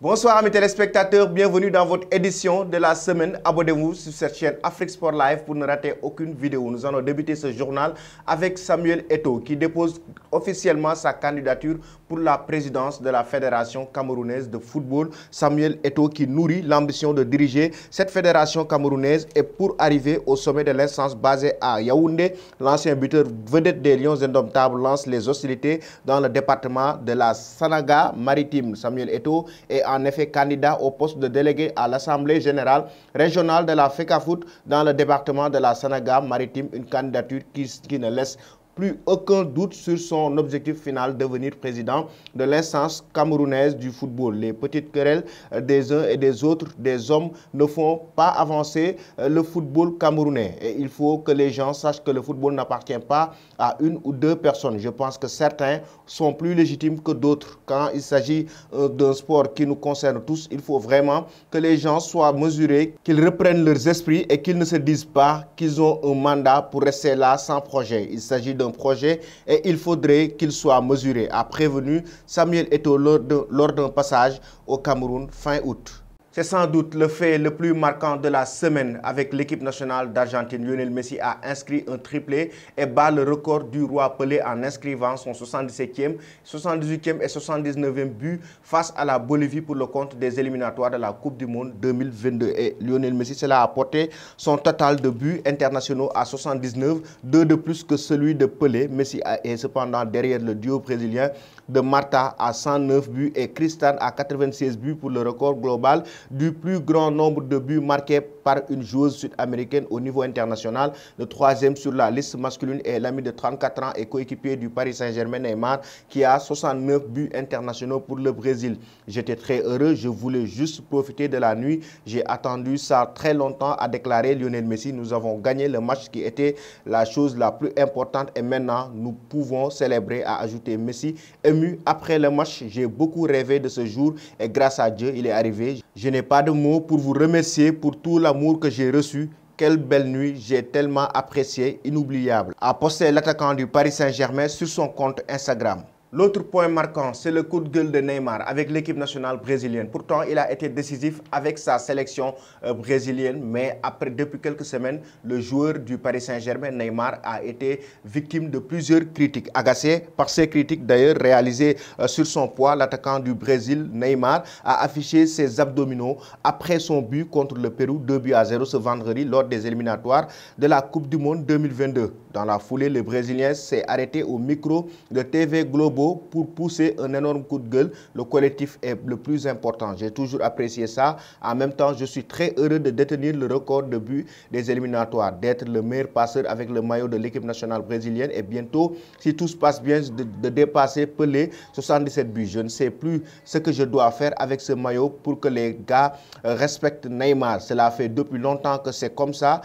Bonsoir amis téléspectateurs, bienvenue dans votre édition de la semaine. Abonnez-vous sur cette chaîne Afrique Sport Live pour ne rater aucune vidéo. Nous allons débuter ce journal avec Samuel Eto'o qui dépose officiellement sa candidature pour la présidence de la Fédération camerounaise de football. Samuel Eto'o qui nourrit l'ambition de diriger cette fédération camerounaise et pour arriver au sommet de l'instance basée à Yaoundé, l'ancien buteur vedette des Lions indomptables lance les hostilités dans le département de la Sanaga-Maritime. Samuel Eto'o est en effet candidat au poste de délégué à l'Assemblée générale régionale de la FECAFOOT dans le département de la Sanaga-Maritime, une candidature qui ne laisse plus aucun doute sur son objectif final, devenir président de l'instance camerounaise du football. Les petites querelles des uns et des autres, des hommes, ne font pas avancer le football camerounais. Et il faut que les gens sachent que le football n'appartient pas à une ou deux personnes. Je pense que certains sont plus légitimes que d'autres. Quand il s'agit d'un sport qui nous concerne tous, il faut vraiment que les gens soient mesurés, qu'ils reprennent leurs esprits et qu'ils ne se disent pas qu'ils ont un mandat pour rester là sans projet. Il s'agit d'un projet et il faudrait qu'il soit mesuré, a prévenu Samuel Eto'o lors d'un passage au Cameroun fin août. C'est sans doute le fait le plus marquant de la semaine avec l'équipe nationale d'Argentine. Lionel Messi a inscrit un triplé et bat le record du roi Pelé en inscrivant son 77e, 78e et 79e but face à la Bolivie pour le compte des éliminatoires de la Coupe du Monde 2022. Et Lionel Messi, cela a porté son total de buts internationaux à 79, 2 de plus que celui de Pelé. Messi est cependant derrière le duo brésilien de Marta à 109 buts et Cristiano à 96 buts pour le record global du plus grand nombre de buts marqués par une joueuse sud-américaine au niveau international. Le troisième sur la liste masculine est l'ami de 34 ans et coéquipier du Paris Saint-Germain, Neymar, qui a 69 buts internationaux pour le Brésil. J'étais très heureux, je voulais juste profiter de la nuit. J'ai attendu ça très longtemps, a déclaré Lionel Messi. Nous avons gagné le match qui était la chose la plus importante et maintenant nous pouvons célébrer, a ajouté Messi. Ému après le match, j'ai beaucoup rêvé de ce jour et grâce à Dieu, il est arrivé. Je n'ai pas de mots pour vous remercier pour tout l'amour que j'ai reçu. Quelle belle nuit, j'ai tellement apprécié, inoubliable, a posté l'attaquant du Paris Saint-Germain sur son compte Instagram. L'autre point marquant, c'est le coup de gueule de Neymar avec l'équipe nationale brésilienne. Pourtant, il a été décisif avec sa sélection brésilienne, mais depuis quelques semaines, le joueur du Paris Saint-Germain, Neymar, a été victime de plusieurs critiques. Agacé par ces critiques d'ailleurs réalisées sur son poids, l'attaquant du Brésil, Neymar, a affiché ses abdominaux après son but contre le Pérou, 2-0 ce vendredi lors des éliminatoires de la Coupe du Monde 2022. Dans la foulée, le Brésilien s'est arrêté au micro de TV Globo pour pousser un énorme coup de gueule. Le collectif est le plus important. J'ai toujours apprécié ça. En même temps, je suis très heureux de détenir le record de buts des éliminatoires, d'être le meilleur passeur avec le maillot de l'équipe nationale brésilienne et bientôt, si tout se passe bien, de dépasser Pelé, 77 buts. Je ne sais plus ce que je dois faire avec ce maillot pour que les gars respectent Neymar. Cela fait depuis longtemps que c'est comme ça.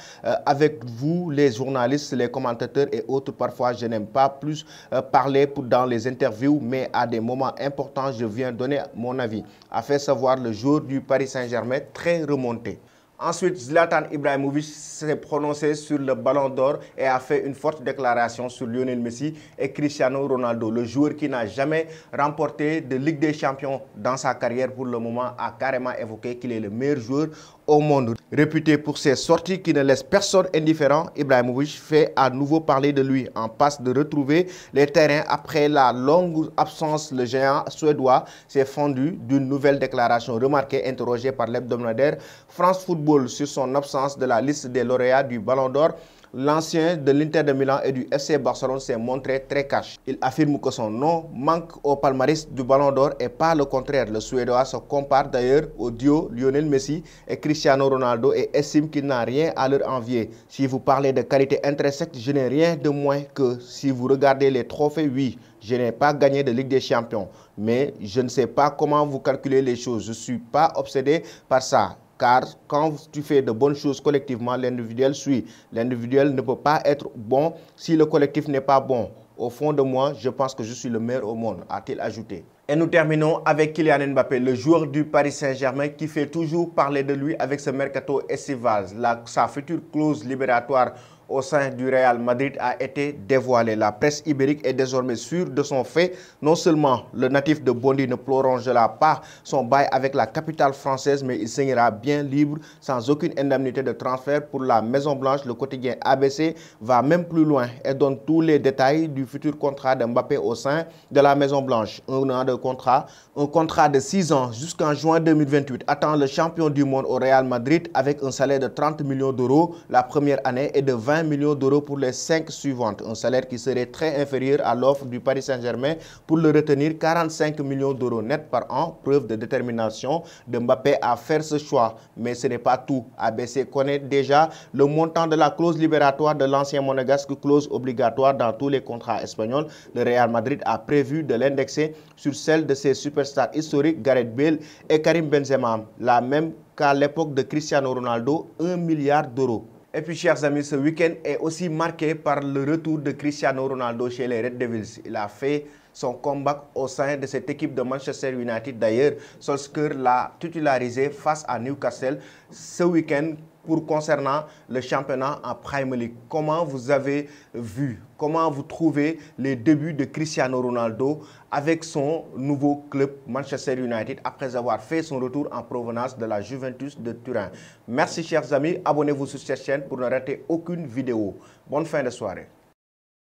Avec vous, les journalistes, les commentateurs et autres, parfois, je n'aime pas plus parler dans les interviews, mais à des moments importants, je viens donner mon avis, a fait savoir le joueur du Paris Saint-Germain très remonté. Ensuite, Zlatan Ibrahimovic s'est prononcé sur le Ballon d'Or et a fait une forte déclaration sur Lionel Messi et Cristiano Ronaldo. Le joueur qui n'a jamais remporté de Ligue des Champions dans sa carrière pour le moment a carrément évoqué qu'il est le meilleur joueur au monde. Réputé pour ses sorties qui ne laissent personne indifférent, Ibrahimovic fait à nouveau parler de lui. En passe de retrouver les terrains après la longue absence, le géant suédois s'est fendu d'une nouvelle déclaration remarquée, interrogé par l'hebdomadaire France Football sur son absence de la liste des lauréats du Ballon d'Or. L'ancien de l'Inter de Milan et du FC Barcelone s'est montré très cash. Il affirme que son nom manque au palmarès du Ballon d'Or et pas le contraire. Le Suédois se compare d'ailleurs au duo Lionel Messi et Cristiano Ronaldo et estime qu'il n'a rien à leur envier. Si vous parlez de qualité intrinsèque, je n'ai rien de moins que si vous regardez les trophées, oui, je n'ai pas gagné de Ligue des Champions. Mais je ne sais pas comment vous calculez les choses. Je ne suis pas obsédé par ça. Car quand tu fais de bonnes choses collectivement, l'individuel suit. L'individuel ne peut pas être bon si le collectif n'est pas bon. Au fond de moi, je pense que je suis le meilleur au monde, a-t-il ajouté. Et nous terminons avec Kylian Mbappé, le joueur du Paris Saint-Germain qui fait toujours parler de lui avec ce mercato estival. Sa future clause libératoire au sein du Real Madrid a été dévoilé. La presse ibérique est désormais sûre de son fait. Non seulement le natif de Bondy ne prolongera pas son bail avec la capitale française, mais il signera bien libre sans aucune indemnité de transfert pour la Maison-Blanche. Le quotidien ABC va même plus loin et donne tous les détails du futur contrat de Mbappé au sein de la Maison-Blanche. Un an de contrat, un contrat de 6 ans jusqu'en juin 2028 attend le champion du monde au Real Madrid avec un salaire de 30 millions d'euros la première année et de 20 millions d'euros pour les 5 suivantes. Un salaire qui serait très inférieur à l'offre du Paris Saint-Germain pour le retenir, 45 millions d'euros net par an. Preuve de détermination de Mbappé à faire ce choix. Mais ce n'est pas tout. ABC connaît déjà le montant de la clause libératoire de l'ancien monégasque, clause obligatoire dans tous les contrats espagnols. Le Real Madrid a prévu de l'indexer sur celle de ses superstars historiques Gareth Bale et Karim Benzema, la même qu'à l'époque de Cristiano Ronaldo, 1 milliard d'euros. Et puis, chers amis, ce week-end est aussi marqué par le retour de Cristiano Ronaldo chez les Red Devils. Il a fait son comeback au sein de cette équipe de Manchester United. D'ailleurs, Solskjaer l'a titularisé face à Newcastle ce week-end concernant le championnat en Premier League. Comment vous avez vu, comment vous trouvez les débuts de Cristiano Ronaldo avec son nouveau club Manchester United après avoir fait son retour en provenance de la Juventus de Turin? Merci chers amis, abonnez-vous sur cette chaîne pour ne rater aucune vidéo. Bonne fin de soirée.